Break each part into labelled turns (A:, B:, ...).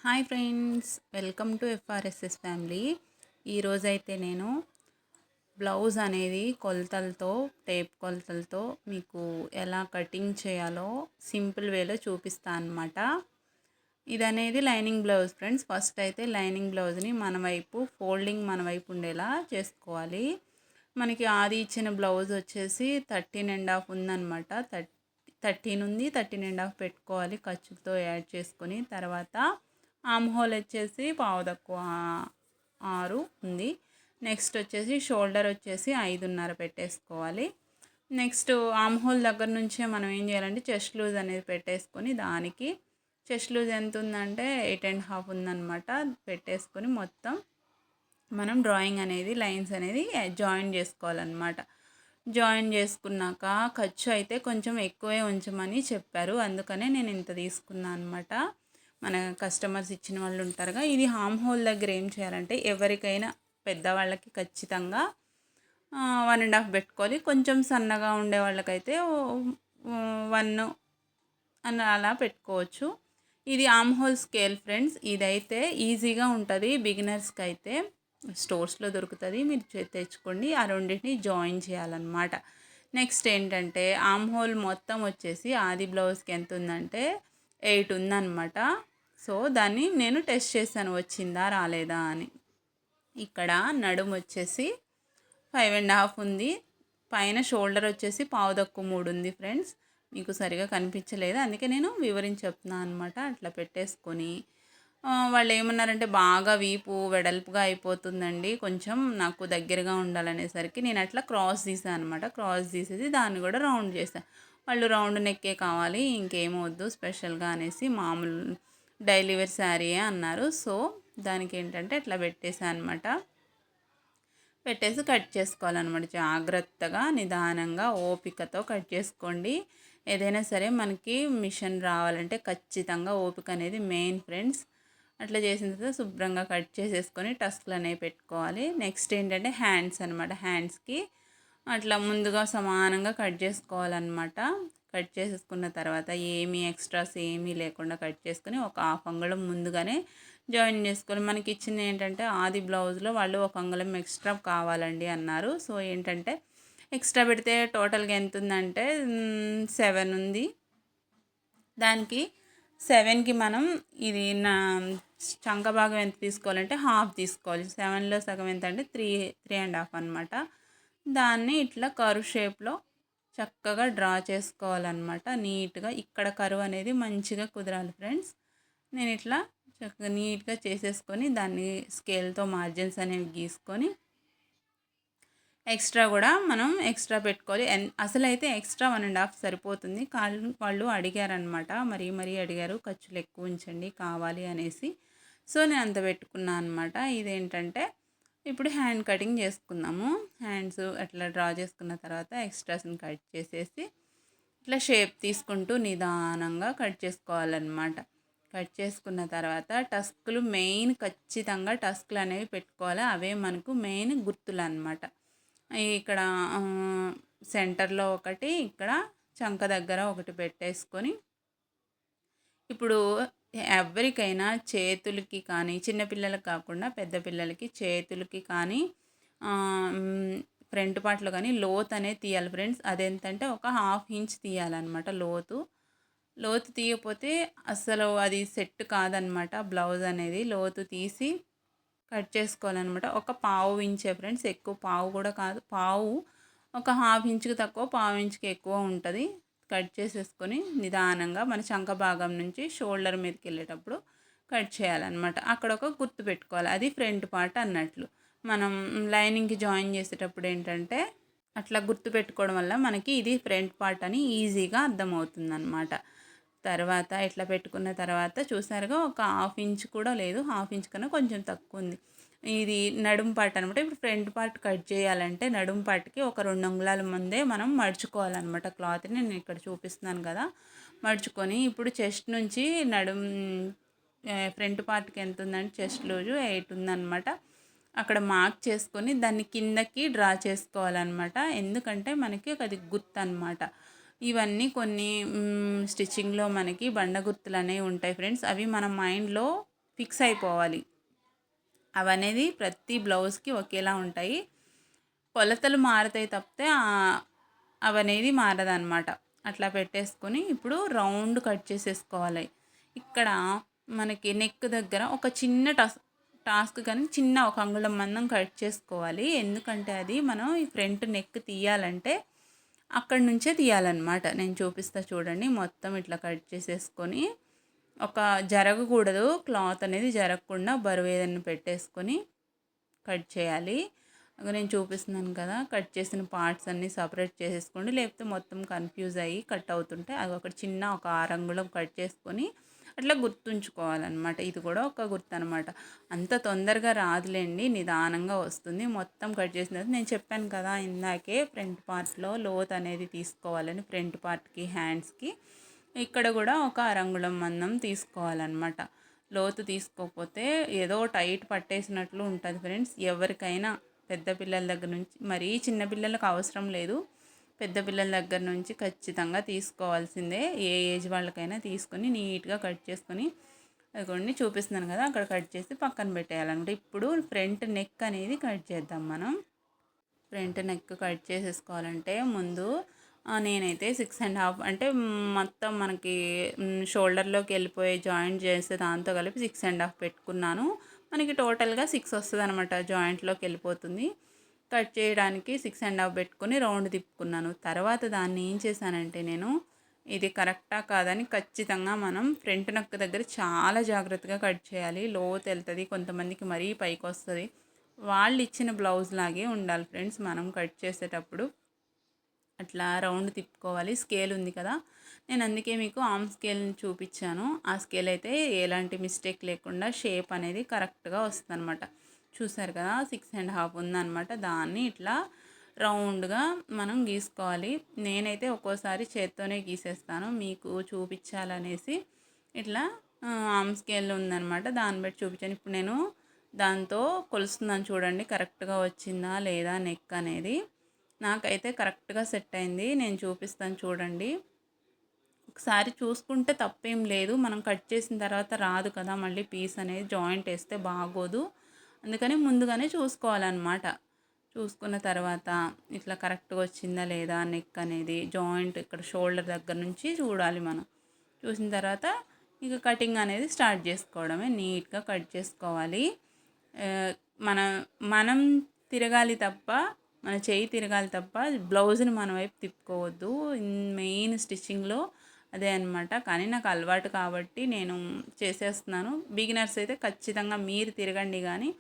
A: Hi friends, welcome to FRSS family. ఈరోజైతే నేను blouse అనేది కొలతలతో, టేప్ కొలతలతో మీకు ఎలా కటింగ్ చేయాలో సింపుల్ వేలో చూపిస్తాను అన్నమాట. ఇది అనేది లైనింగ్ బ్లౌజ్ ఫ్రెండ్స్. ఫస్ట్ అయితే లైనింగ్ బ్లౌజ్ని మన వైపు ఫోల్డింగ్ మన వైపు ఉండేలా చేసుకోవాలి. మనకి ఆది ఇచ్చిన బ్లౌజ్ వచ్చేసి 13.5 ఉందన్నమాట. 13 ఉంది, 13.5 పెట్టుకోవాలి ఖర్చుతో యాడ్ చేసుకొని. తర్వాత ఆమ్ హోల్ వచ్చేసి పావు తక్కువ 6 ఉంది. నెక్స్ట్ వచ్చేసి షోల్డర్ వచ్చేసి 5.5 పెట్టేసుకోవాలి. నెక్స్ట్ ఆమ్ హోల్ దగ్గర నుంచే మనం ఏం చేయాలంటే చెస్ట్ లూజ్ అనేది పెట్టేసుకొని, దానికి చెస్ట్ లూజ్ ఎంత ఉందంటే 8.5 ఉందన్నమాట. పెట్టేసుకొని మొత్తం మనం డ్రాయింగ్ అనేది లైన్స్ అనేది జాయిన్ చేసుకోవాలన్నమాట. జాయిన్ చేసుకున్నాక ఖర్చు అయితే కొంచెం ఎక్కువే ఉంచమని చెప్పారు, అందుకనే నేను ఇంత తీసుకున్నాను అనమాట. మన కస్టమర్స్ ఇచ్చిన వాళ్ళు ఉంటారుగా. ఇది హామ్ హోల్ దగ్గర ఏం చేయాలంటే ఎవరికైనా పెద్దవాళ్ళకి ఖచ్చితంగా 1.5 పెట్టుకోవాలి. కొంచెం సన్నగా ఉండే వాళ్ళకైతే 1 అని అలా పెట్టుకోవచ్చు. ఇది ఆమ్ హోల్ స్కేల్ ఫ్రెండ్స్. ఇదైతే ఈజీగా ఉంటుంది బిగినర్స్కి అయితే. స్టోర్స్లో దొరుకుతుంది, మీరు తెచ్చుకోండి. ఆ రెండింటిని జాయిన్ చేయాలన్నమాట. నెక్స్ట్ ఏంటంటే ఆమ్ హోల్ మొత్తం వచ్చేసి ఆది బ్లౌజ్కి ఎంత ఉందంటే 8 ఉందన్నమాట. సో దాన్ని నేను టెస్ట్ చేశాను వచ్చిందా రాలేదా అని. ఇక్కడ నడుము వచ్చేసి 5.5 ఉంది. పైన షోల్డర్ వచ్చేసి పావు తక్కువ 3 ఉంది ఫ్రెండ్స్. మీకు సరిగా కనిపించలేదు, అందుకే నేను వివరించి చెప్తున్నాను అనమాట. అట్లా పెట్టేసుకొని వాళ్ళు ఏమన్నారంటే బాగా వీపు వెడల్పుగా అయిపోతుందండి, కొంచెం నాకు దగ్గరగా ఉండాలనేసరికి నేను అట్లా క్రాస్ తీసాను అనమాట. క్రాస్ తీసేసి దాన్ని కూడా రౌండ్ చేశాను. వాళ్ళు రౌండ్ నెక్కే కావాలి, ఇంకేమొద్దు స్పెషల్గా అనేసి, మామూలు డైలీ వేర్ శారీయే అన్నారు. సో దానికి ఏంటంటే అట్లా పెట్టేసాను అనమాట. పెట్టేసి కట్ చేసుకోవాలన్నమాట. జాగ్రత్తగా నిదానంగా ఓపికతో కట్ చేసుకోండి. ఏదైనా సరే మనకి మిషన్ రావాలంటే ఖచ్చితంగా ఓపిక అనేది మెయిన్ ఫ్రెండ్స్. అట్లా చేసిన తర్వాత శుభ్రంగా కట్ చేసేసుకొని టస్క్లు అనేవి పెట్టుకోవాలి. నెక్స్ట్ ఏంటంటే హ్యాండ్స్ అనమాట. హ్యాండ్స్కి అట్లా ముందుగా సమానంగా కట్ చేసుకోవాలన్నమాట. కట్ చేసేసుకున్న తర్వాత ఏమీ ఎక్స్ట్రాస్ ఏమీ లేకుండా కట్ చేసుకొని ఒక హాఫ్ అంగుళం ముందుగానే జాయిన్ చేసుకోవాలి. మనకి ఇచ్చింది ఏంటంటే ఆది బ్లౌజ్లో వాళ్ళు 1 అంగుళం ఎక్స్ట్రా కావాలండి అన్నారు. సో ఏంటంటే ఎక్స్ట్రా పెడితే టోటల్గా ఎంత ఉందంటే 7 ఉంది. దానికి 7కి మనం ఇది నా చంక భాగం ఎంత తీసుకోవాలంటే హాఫ్ తీసుకోవాలి. 7లో సగం ఎంత అంటే 3.5 అనమాట. దాన్ని ఇట్లా కర్వ్ షేప్లో చక్కగా డ్రా చేసుకోవాలన్నమాట. నీట్గా ఇక్కడ కర్వ్ అనేది మంచిగా కుదరాలి ఫ్రెండ్స్. నేను ఇట్లా చక్కగా నీట్గా చేసేసుకొని దాన్ని స్కేల్తో మార్జిన్స్ అనేవి గీసుకొని ఎక్స్ట్రా కూడా మనం ఎక్స్ట్రా పెట్టుకోవాలి. అసలు అయితే ఎక్స్ట్రా 1.5 సరిపోతుంది. వాళ్ళు అడిగారనమాట, మరీ అడిగారు ఖర్చులు ఎక్కువ ఉంచండి కావాలి అనేసి. సో నేను అంత పెట్టుకున్నాను అనమాట. ఇదేంటంటే ఇప్పుడు హ్యాండ్ కటింగ్ చేసుకుందాము. హ్యాండ్స్ అట్లా డ్రా చేసుకున్న తర్వాత ఎక్స్ట్రాస్ని కట్ చేసేసి ఇట్లా షేప్ తీసుకుంటూ నిదానంగా కట్ చేసుకోవాలన్నమాట. కట్ చేసుకున్న తర్వాత టస్కులు మెయిన్, ఖచ్చితంగా టస్కులు అనేవి పెట్టుకోవాలి. అవే మనకు మెయిన్ గుర్తులు అన్నమాట. ఇక్కడ సెంటర్లో ఒకటి, ఇక్కడ చంక దగ్గర ఒకటి పెట్టేసుకొని, ఇప్పుడు ఎవరికైనా చేతులకి కానీ, చిన్నపిల్లలకు కాకుండా పెద్ద పిల్లలకి చేతులకి కానీ ఫ్రంట్ పార్ట్లో కానీ లోతు అనేది తీయాలి ఫ్రెండ్స్. అదేంటంటే ఒక 1/2 ఇంచ్ తీయాలన్నమాట. లోతు తీయకపోతే అసలు అది సెట్ కాదనమాట. బ్లౌజ్ అనేది లోతు తీసి కట్ చేసుకోవాలన్నమాట. ఒక పావు ఇంచే ఫ్రెండ్స్, ఎక్కువ పావు కూడా కాదు, పావు ఒక 1/2 ఇంచుకి తక్కువ, పావు ఇంచుకి ఎక్కువ ఉంటుంది. కట్ చేసేసుకొని నిదానంగా మన చంక భాగం నుంచి షోల్డర్ మీదకి వెళ్ళేటప్పుడు కట్ చేయాలన్నమాట. అక్కడ ఒక గుర్తు పెట్టుకోవాలి, అది ఫ్రంట్ పార్ట్ అన్నట్లు. మనం లైనింగ్కి జాయిన్ చేసేటప్పుడు ఏంటంటే అట్లా గుర్తు పెట్టుకోవడం వల్ల మనకి ఇది ఫ్రంట్ పార్ట్ అని ఈజీగా అర్థమవుతుంది అన్నమాట. తర్వాత ఇట్లా పెట్టుకున్న తర్వాత చూసారుగా ఒక 1/2 ఇంచ్ కూడా లేదు, 1/2 ఇంచ్ కన్నా కొంచెం తక్కువ ఉంది. ఇది నడుం పార్ట్ అనమాట. ఇప్పుడు ఫ్రంట్ పార్ట్ కట్ చేయాలంటే నడుం పార్ట్కి ఒక 2 అంగుళాల ముందే మనం మడుచుకోవాలన్నమాట క్లాత్ని. నేను ఇక్కడ చూపిస్తున్నాను కదా, మడుచుకొని ఇప్పుడు చెస్ట్ నుంచి ఫ్రంట్ పార్ట్కి ఎంత ఉందంటే చెస్ట్ లూజు 8 ఉందన్నమాట. అక్కడ మార్క్ చేసుకొని దాన్ని కిందకి డ్రా చేసుకోవాలన్నమాట. ఎందుకంటే మనకి అది గుర్తు అనమాట. ఇవన్నీ కొన్ని స్టిచ్చింగ్లో మనకి బండ గుర్తులు అనేవి ఉంటాయి ఫ్రెండ్స్. అవి మన మైండ్లో ఫిక్స్ అయిపోవాలి. అవనేది ప్రతి బ్లౌజ్కి ఒకేలా ఉంటాయి. కొలతలు మారుతాయి తప్పితే అవనేది మారదనమాట. అట్లా పెట్టేసుకొని ఇప్పుడు రౌండ్ కట్ చేసేసుకోవాలి. ఇక్కడ మనకి నెక్ దగ్గర ఒక చిన్న టాస్క్ కానీ చిన్న ఒక అంగుళం మందం కట్ చేసుకోవాలి. ఎందుకంటే అది మనం ఈ ఫ్రంట్ నెక్ తీయాలంటే అక్కడి నుంచే తీయాలన్నమాట. నేను చూపిస్తా చూడండి. మొత్తం ఇట్లా కట్ చేసేసుకొని ఒక జరగకూడదు, క్లాత్ అనేది జరగకుండా బరువు ఏదైనా పెట్టేసుకొని కట్ చేయాలి. నేను చూపిస్తున్నాను కదా, కట్ చేసిన పార్ట్స్ అన్నీ సపరేట్ చేసేసుకోండి. లేకపోతే మొత్తం కన్ఫ్యూజ్ అయ్యి కట్ అవుతుంటే అది ఒక చిన్న ఒక 6 అంగుళం కట్ చేసుకొని అట్లా గుర్తుంచుకోవాలన్నమాట. ఇది కూడా ఒక గుర్తు అనమాట. అంత తొందరగా రాదులేండి, నిదానంగా వస్తుంది. మొత్తం కట్ చేసిన తర్వాత నేను చెప్పాను కదా ఇందాకే ఫ్రంట్ పార్ట్లో లోత్ అనేది తీసుకోవాలని, ఫ్రంట్ పార్ట్కి హ్యాండ్స్కి ఇక్కడ కూడా ఒక 6 అంగుళం మందం తీసుకోవాలన్నమాట. లోతు తీసుకోకపోతే ఏదో టైట్ పట్టేసినట్లు ఉంటుంది ఫ్రెండ్స్. ఎవరికైనా పెద్ద పిల్లల దగ్గర నుంచి, మరీ చిన్న పిల్లలకు అవసరం లేదు, పెద్ద పిల్లల దగ్గర నుంచి ఖచ్చితంగా తీసుకోవాల్సిందే. ఏ ఏజ్ వాళ్ళకైనా తీసుకొని నీట్గా కట్ చేసుకొని అదిగోండి చూపిస్తున్నాను కదా, అక్కడ కట్ చేసి పక్కన పెట్టేయాలన్నమాట. ఇప్పుడు ఫ్రంట్ నెక్ అనేది కట్ చేద్దాం మనం. ఫ్రంట్ నెక్ కట్ చేసేసుకోవాలంటే ముందు నేనైతే 6.5 అంటే మొత్తం మనకి షోల్డర్లోకి వెళ్ళిపోయే జాయింట్ చేస్తే దాంతో కలిపి 6.5 పెట్టుకున్నాను. మనకి టోటల్గా 6 వస్తుంది అనమాట, జాయింట్లోకి వెళ్ళిపోతుంది. కట్ చేయడానికి 6.5 పెట్టుకుని రౌండ్ తిప్పుకున్నాను. తర్వాత దాన్ని ఏం చేశానంటే నేను ఇది కరెక్టా కాదని ఖచ్చితంగా మనం ఫ్రంట్ నెక్ దగ్గర చాలా జాగ్రత్తగా కట్ చేయాలి. లోతు వెళ్తుంది, కొంతమందికి మరీ పైకి వస్తుంది. వాళ్ళు ఇచ్చిన బ్లౌజ్ లాగే ఉండాలి ఫ్రెండ్స్. మనం కట్ చేసేటప్పుడు అట్లా రౌండ్ తిప్పుకోవాలి. స్కేల్ ఉంది కదా, నేను అందుకే మీకు ఆర్మ్ స్కేల్ని చూపించాను. ఆ స్కేల్ అయితే ఎలాంటి మిస్టేక్ లేకుండా షేప్ అనేది కరెక్ట్గా వస్తుంది అనమాట. చూసారు కదా, 6.5 ఉందన్నమాట. దాన్ని ఇట్లా రౌండ్గా మనం గీసుకోవాలి. నేనైతే ఒక్కోసారి చేత్తోనే గీసేస్తాను, మీకు చూపించాలనేసి ఇట్లా ఆర్మ్ స్కేల్ ఉందన్నమాట, దాన్ని బట్టి చూపించాను. ఇప్పుడు నేను దాంతో కొలుస్తున్నాను చూడండి, కరెక్ట్గా వచ్చిందా లేదా నెక్ అనేది. నాకైతే కరెక్ట్గా సెట్ అయింది. నేను చూపిస్తాను చూడండి. ఒకసారి చూసుకుంటే తప్పేం లేదు. మనం కట్ చేసిన తర్వాత రాదు కదా, మళ్ళీ పీస్ అనేది జాయింట్ వేస్తే బాగోదు. అందుకని ముందుగానే చూసుకోవాలన్నమాట. చూసుకున్న తర్వాత ఇట్లా కరెక్ట్గా వచ్చిందా లేదా నెక్ అనేది జాయింట్ ఇక్కడ షోల్డర్ దగ్గర నుంచి చూడాలి మనం. చూసిన తర్వాత ఇక కటింగ్ అనేది స్టార్ట్ చేసుకోవడమే. నీట్గా కట్ చేసుకోవాలి. మనం తిరగాలి తప్ప, మన చేయి తిరగాలి తప్ప బ్లౌజ్ని మన వైపు తిప్పుకోవద్దు. మెయిన్ స్టిచ్చింగ్లో అదే అనమాట. కానీ నాకు అలవాటు కాబట్టి నేను చేసేస్తున్నాను. బిగినర్స్ అయితే ఖచ్చితంగా మీరు తిరగండి, కానీ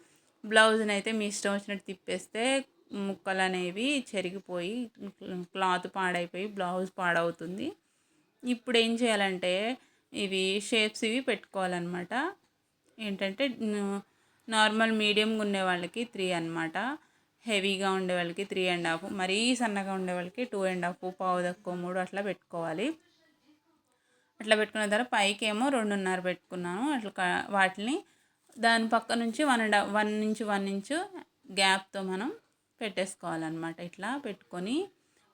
A: బ్లౌజ్ని అయితే మీ ఇష్టం వచ్చినట్టు తిప్పేస్తే ముక్కలు అనేవి చెరిగిపోయి క్లాత్ పాడైపోయి బ్లౌజ్ పాడవుతుంది. ఇప్పుడు ఏం చేయాలంటే ఇవి షేప్స్ ఇవి పెట్టుకోవాలన్నమాట. ఏంటంటే నార్మల్ మీడియంగా ఉండే వాళ్ళకి 3 అనమాట, హెవీగా ఉండే వాళ్ళకి 3.5, మరీ సన్నగా ఉండే వాళ్ళకి 2.5, పావు తక్కువ 3 అట్లా పెట్టుకోవాలి. అట్లా పెట్టుకున్న తర్వాత పైకి ఏమో 2.5 పెట్టుకున్నాను. అట్లా వాటిని దాని పక్క నుంచి 1 ఇంచు గ్యాప్తో మనం పెట్టేసుకోవాలన్నమాట. ఇట్లా పెట్టుకొని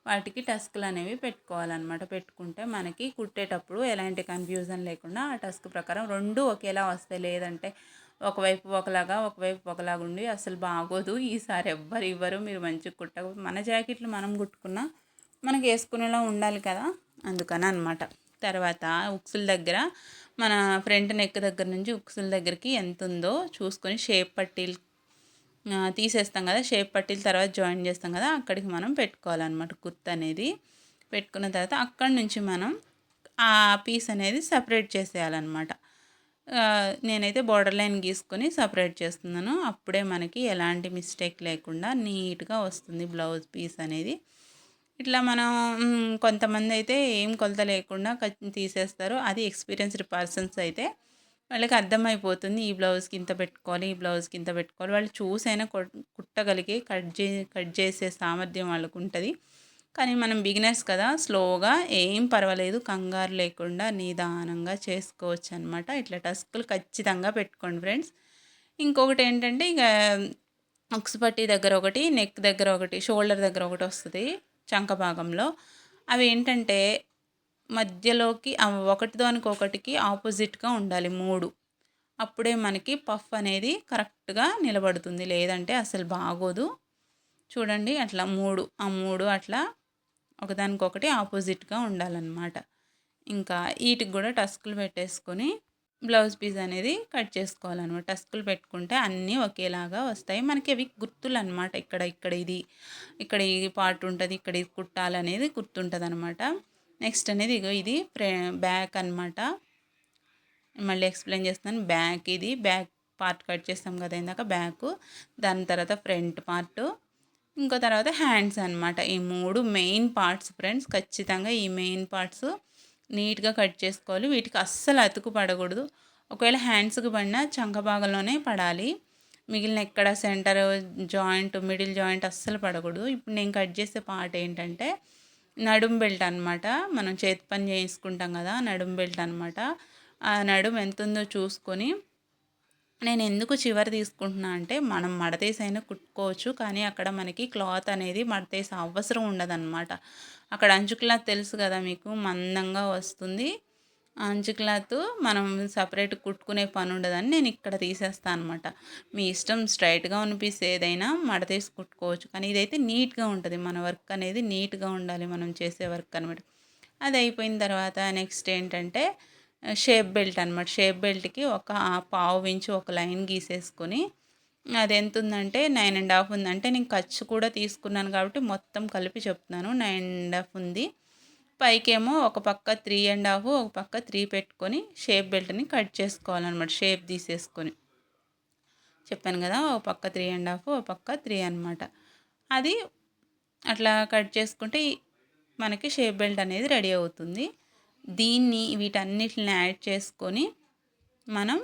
A: వాటికి టస్క్లు అనేవి పెట్టుకోవాలన్నమాట. పెట్టుకుంటే మనకి కుట్టేటప్పుడు ఎలాంటి కన్ఫ్యూజన్ లేకుండా ఆ టస్క్ ప్రకారం రెండు ఒకేలా వస్తాయి. లేదంటే ఒకవైపు ఒకలాగా ఒకవైపు ఒకలాగా ఉండి అసలు బాగోదు. ఈసారి ఎవ్వరు ఇవ్వరు, మీరు మంచిగా కుట్టకపోతే. మన జాకెట్లు మనం కుట్టుకున్నా మనకి వేసుకునేలా ఉండాలి కదా, అందుకని అనమాట. తర్వాత ఉక్సుల దగ్గర మన ఫ్రంట్ నెక్ దగ్గర నుంచి ఉక్సుల దగ్గరికి ఎంత ఉందో చూసుకొని షేప్ పట్టీలు తీసేస్తాం కదా, షేప్ పట్టీలు తర్వాత జాయిన్ చేస్తాం కదా, అక్కడికి మనం పెట్టుకోవాలన్నమాట. కుర్త్ అనేది పెట్టుకున్న తర్వాత అక్కడి నుంచి మనం ఆ పీస్ అనేది సపరేట్ చేసేయాలన్నమాట. నేనైతే బార్డర్ లైన్ గీసుకొని సపరేట్ చేస్తున్నాను. అప్పుడే మనకి ఎలాంటి మిస్టేక్ లేకుండా నీట్గా వస్తుంది బ్లౌజ్ పీస్ అనేది. ఇట్లా మనం కొంతమంది అయితే ఏం కొలత లేకుండా తీసేస్తారు. అది ఎక్స్పీరియన్స్డ్ పర్సన్స్ అయితే వాళ్ళకి అర్థమైపోతుంది, ఈ బ్లౌజ్కి ఇంత పెట్టుకోవాలి, ఈ బ్లౌజ్కి ఇంత పెట్టుకోవాలి. వాళ్ళు చూసైనా కుట్టగలిగి కట్ చేసే సామర్థ్యం వాళ్ళకు ఉంటుంది. కానీ మనం బిగినర్స్ కదా, స్లోగా ఏం పర్వాలేదు, కంగారు లేకుండా నిదానంగా చేసుకోవచ్చు అనమాట. ఇట్లా టస్కులు ఖచ్చితంగా పెట్టుకోండి ఫ్రెండ్స్. ఇంకొకటి ఏంటంటే ఇక ఉక్స్ పట్టి దగ్గర ఒకటి, నెక్ దగ్గర ఒకటి, షోల్డర్ దగ్గర ఒకటి వస్తుంది చంక భాగంలో. అవి ఏంటంటే మధ్యలోకి ఒకటిదానికి ఒకటికి ఆపోజిట్గా ఉండాలి 3. అప్పుడే మనకి పఫ్ అనేది కరెక్ట్గా నిలబడుతుంది, లేదంటే అసలు బాగోదు. చూడండి అట్లా 3 అట్లా ఒకదానికొకటి ఆపోజిట్గా ఉండాలన్నమాట. ఇంకా వీటికి కూడా టస్కులు పెట్టేసుకొని బ్లౌజ్ పీస్ అనేది కట్ చేసుకోవాలన్నమాట. టస్కులు పెట్టుకుంటే అన్నీ ఒకేలాగా వస్తాయి మనకి. అవి గుర్తులన్నమాట. ఇక్కడ ఇక్కడ ఈ పార్ట్ ఉంటుంది, ఇక్కడ ఇది కుట్టాలనేది గుర్తుంటుంది అనమాట. నెక్స్ట్ అనేది ఇగో ఇది బ్యాక్ అనమాట. మళ్ళీ ఎక్స్ప్లెయిన్ చేస్తున్నాను. బ్యాక్ పార్ట్ కట్ చేస్తాం కదా ఇందాక, బ్యాక్. దాని తర్వాత ఫ్రంట్ పార్ట్, ఇంకో తర్వాత హ్యాండ్స్ అనమాట. ఈ 3 మెయిన్ పార్ట్స్ ఫ్రెండ్స్. ఖచ్చితంగా ఈ మెయిన్ పార్ట్స్ నీట్గా కట్ చేసుకోవాలి. వీటికి అస్సలు అతుకు పడకూడదు. ఒకవేళ హ్యాండ్స్కి పడినా చంక భాగంలోనే పడాలి, మిగిలిన ఎక్కడ సెంటర్ జాయింట్ మిడిల్ జాయింట్ అస్సలు పడకూడదు. ఇప్పుడు నేను కట్ చేసే పార్ట్ ఏంటంటే నడుం బెల్ట్ అనమాట. మనం చేతి పని చేసుకుంటాం కదా, నడుం బెల్ట్ అనమాట. ఆ నడుం ఎంత ఉందో చూసుకొని, నేను ఎందుకు చివరి తీసుకుంటున్నా అంటే మనం మడతేసైనా కుట్టుకోవచ్చు, కానీ అక్కడ మనకి క్లాత్ అనేది మడతేసే అవసరం ఉండదన్నమాట. అక్కడ అంచు క్లాత్ తెలుసు కదా మీకు, మందంగా వస్తుంది. అంచు క్లాత్ మనం సపరేట్ కుట్టుకునే పని ఉండదని నేను ఇక్కడ తీసేస్తాను అనమాట. మీ ఇష్టం, స్ట్రైట్గా ఉన్న పీస్ ఏదైనా మడతేసి కుట్టుకోవచ్చు, కానీ ఇదైతే నీట్గా ఉంటుంది. మన వర్క్ అనేది నీట్గా ఉండాలి, మనం చేసే వర్క్ అనమాట. అది అయిపోయిన తర్వాత నెక్స్ట్ ఏంటంటే షేప్ బెల్ట్ అనమాట. షేప్ బెల్ట్కి ఒక పావు ఇంచు ఒక లైన్ గీసేసుకొని, అది ఎంత ఉందంటే 9.5 ఉందంటే, నేను ఖర్చు కూడా తీసుకున్నాను కాబట్టి మొత్తం కలిపి చెప్తున్నాను. 9.5 ఉంది. పైకేమో ఒక పక్క 3.5, ఒక పక్క 3 పెట్టుకొని షేప్ బెల్ట్ని కట్ చేసుకోవాలన్నమాట. షేప్ తీసేసుకొని చెప్పాను కదా, ఒక పక్క 3.5, ఒక పక్క 3 అనమాట. అది అట్లా కట్ చేసుకుంటే మనకి షేప్ బెల్ట్ అనేది రెడీ అవుతుంది. వీటన్నిటిని యాడ్ చేసుకొని మనం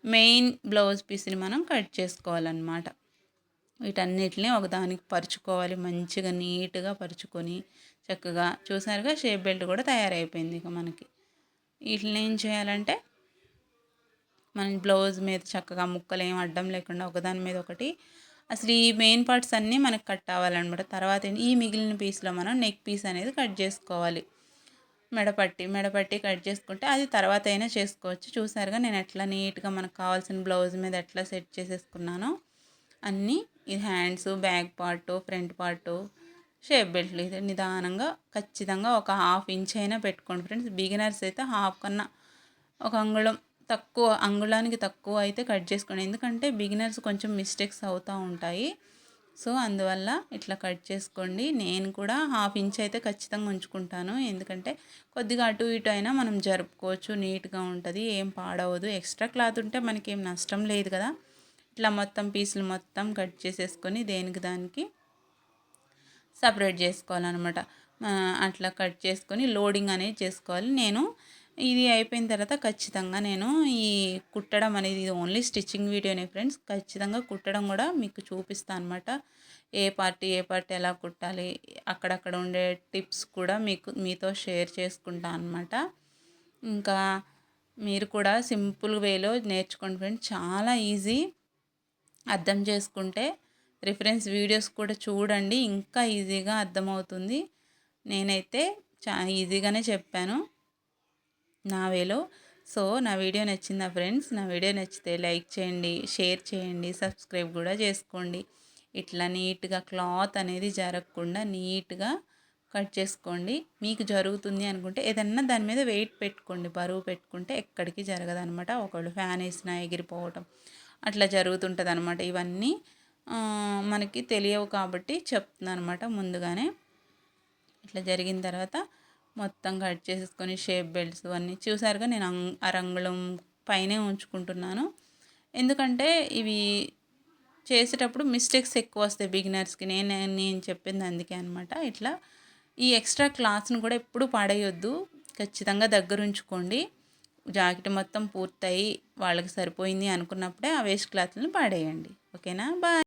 A: మెయిన్ బ్లౌజ్ పీస్ని మనం కట్ చేసుకోవాలన్నమాట. వీటన్నిటిని ఒకదానికి పరుచుకోవాలి, మంచిగా నీట్గా పరుచుకొని చక్కగా. చూసారుగా షేప్ బెల్ట్ కూడా తయారైపోయింది. ఇక మనకి వీటిని ఏం చేయాలంటే మనం బ్లౌజ్ మీద చక్కగా ముక్కలు ఏం అడ్డం లేకుండా ఒకదాని మీద ఒకటి, అసలు ఈ మెయిన్ పార్ట్స్ అన్నీ మనకు కట్ అవ్వాలన్నమాట. తర్వాత ఈ మిగిలిన పీస్లో మనం నెక్ పీస్ అనేది కట్ చేసుకోవాలి. మెడపట్టి కట్ చేసుకుంటే అది తర్వాత అయినా చేసుకోవచ్చు. చూసారుగా నేను ఎట్లా నీట్గా మనకు కావాల్సిన బ్లౌజ్ మీద ఎట్లా సెట్ చేసేసుకున్నానో అన్నీ. ఈ hands, back part, front part, shape బెల్ట్లు ఇది నిదానంగా ఖచ్చితంగా ఒక 1/2 ఇంచ్ అయినా పెట్టుకోండి ఫ్రెండ్స్. బిగినర్స్ అయితే హాఫ్ కన్నా ఒక అంగుళం తక్కువ, అంగుళానికి తక్కువ అయితే కట్ చేసుకోండి. ఎందుకంటే బిగినర్స్ కొంచెం మిస్టేక్స్ అవుతూ ఉంటాయి. సో అందువల్ల ఇట్లా కట్ చేసుకోండి. నేను కూడా 1/2 ఇంచ్ అయితే ఖచ్చితంగా ఉంచుకుంటాను, ఎందుకంటే కొద్దిగా అటు ఇటు అయినా మనం జరుపుకోవచ్చు, నీట్గా ఉంటుంది, ఏం పాడవదు. ఎక్స్ట్రా క్లాత్ ఉంటే మనకేం నష్టం లేదు కదా. ఇట్లా మొత్తం పీసులు మొత్తం కట్ చేసేసుకొని దేనికి దానికి సపరేట్ చేసుకోవాలన్నమాట. అట్లా కట్ చేసుకొని లోడింగ్ అనేది చేసుకోవాలి. నేను ఇది అయిపోయిన తర్వాత ఖచ్చితంగా నేను ఈ కుట్టడం అనేది, ఇది ఓన్లీ స్టిచ్చింగ్ వీడియోనే ఫ్రెండ్స్. ఖచ్చితంగా కుట్టడం కూడా మీకు చూపిస్తాను అనమాట. ఏ పార్ట్ ఎలా కుట్టాలి, అక్కడక్కడ ఉండే టిప్స్ కూడా మీతో షేర్ చేసుకుంటాను అనమాట. ఇంకా మీరు కూడా సింపుల్ వేలో నేర్చుకోండి ఫ్రెండ్స్. చాలా ఈజీ. అర్థం చేసుకుంటే రిఫరెన్స్ వీడియోస్ కూడా చూడండి, ఇంకా ఈజీగా అర్థమవుతుంది. నేనైతే ఈజీగానే చెప్పాను నా వేలో. సో నా వీడియో నచ్చిందా ఫ్రెండ్స్? నా వీడియో నచ్చితే లైక్ చేయండి, షేర్ చేయండి, సబ్స్క్రైబ్ కూడా చేసుకోండి. ఇట్లా నీట్గా క్లాత్ అనేది జరగకుండా నీట్గా కట్ చేసుకోండి. మీకు జరుగుతుంది అనుకుంటే ఏదన్నా దాని మీద వెయిట్ పెట్టుకోండి, బరువు పెట్టుకుంటే ఎక్కడికి జరగదనమాట. ఒకళ్ళు ఫ్యాన్ వేసినా ఎగిరిపోవటం అట్లా జరుగుతుంటుంది అనమాట. ఇవన్నీ మనకి తెలియవు కాబట్టి చెప్తున్నాను అనమాట ముందుగానే. ఇట్లా జరిగిన తర్వాత మొత్తం కట్ చేసేసుకొని షేప్ బెల్ట్స్ అన్నీ చూసారుగా. నేను అంగుళం పైనే ఉంచుకుంటున్నాను, ఎందుకంటే ఇవి చేసేటప్పుడు మిస్టేక్స్ ఎక్కువ వస్తాయి బిగినర్స్కి. నేను చెప్పింది అందుకే అనమాట. ఇట్లా ఈ ఎక్స్ట్రా క్లాత్స్ని కూడా ఎప్పుడు పడేయొద్దు, ఖచ్చితంగా దగ్గర ఉంచుకోండి. జాకెట్ మొత్తం పూర్తయి వాళ్ళకి సరిపోయింది అనుకున్నప్పుడే ఆ వేస్ట్ క్లాత్లను పడేయండి. ఓకేనా? బాయ్.